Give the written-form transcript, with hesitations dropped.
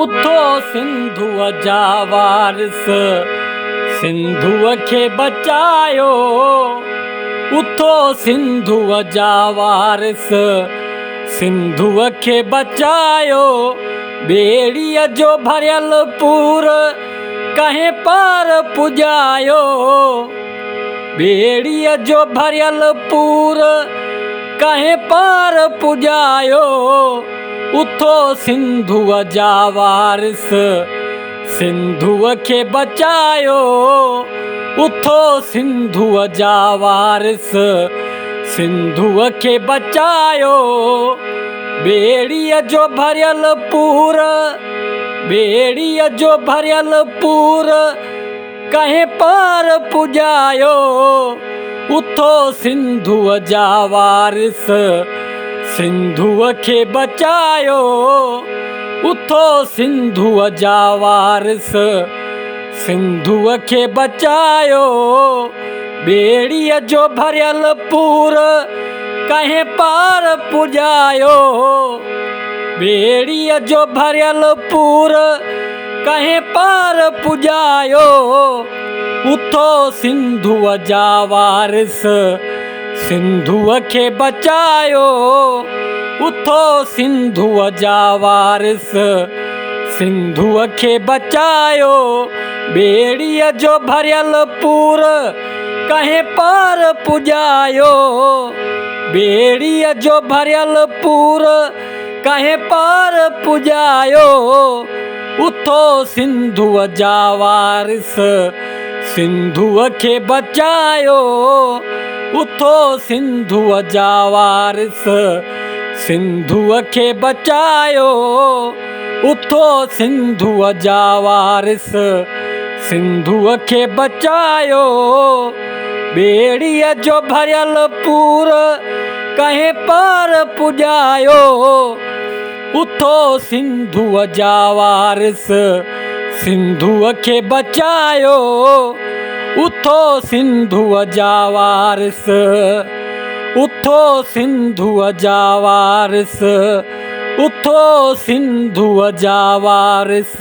उथो सिंधु जा वारिस, सिंधु खे बचायो। उथो सिंधु जा वारिस, सिंधु खे बचायो। ॿेड़ीअ जो भरियल पूर कंहिं पार पुॼायो। ॿेड़ीअ जो भरियल पूर कंहिं पार पुॼायो। उथो सिंधु जा वारिस, सिंधु खे बचायो। उथो सिंधु जा वारिस, सिंधु खे बचायो। ॿेड़ीअ जो भरियल पूर, ॿेड़ीअ जो भरियल पूर कंहिं पार पुॼायो। उथो सिंधु जा वारिस, सिंधु खे बचायो। उथो सिंधु जा वारिस, सिंधु खे बचायो। ॿेड़ीअ जो भरियल पूर कंहिं पार पुॼायो। ॿेड़ीअ जो भरियल पूर कंहिं पार पुॼायो। उथो सिंधु जा वारिस, सिंधु खे बचायो। उथो सिंधु जा वारिस, सिंधु खे बचायो। ॿेड़ीअ जो भरियल पूर कंहिं पार पुॼायो। ॿेड़ीअ जो भरियल पूर कंहिं पार पुॼायो। उथो सिंधु जा वारिस, सिंधु खे बचायो। उथो सिंधु जा वारिस, सिंधु खे बचायो। उथो सिंधु जा वारिस, सिंधु खे बचायो। ॿेड़ीअ जो भरियल पूर कंहिं पार पुॼायो। उथो सिंधु जा वारिस, सिंधु खे बचायो। उथो सिंधु जा वारिस, उथो सिंधु जा वारिस, उथो सिंधु जा वारिस।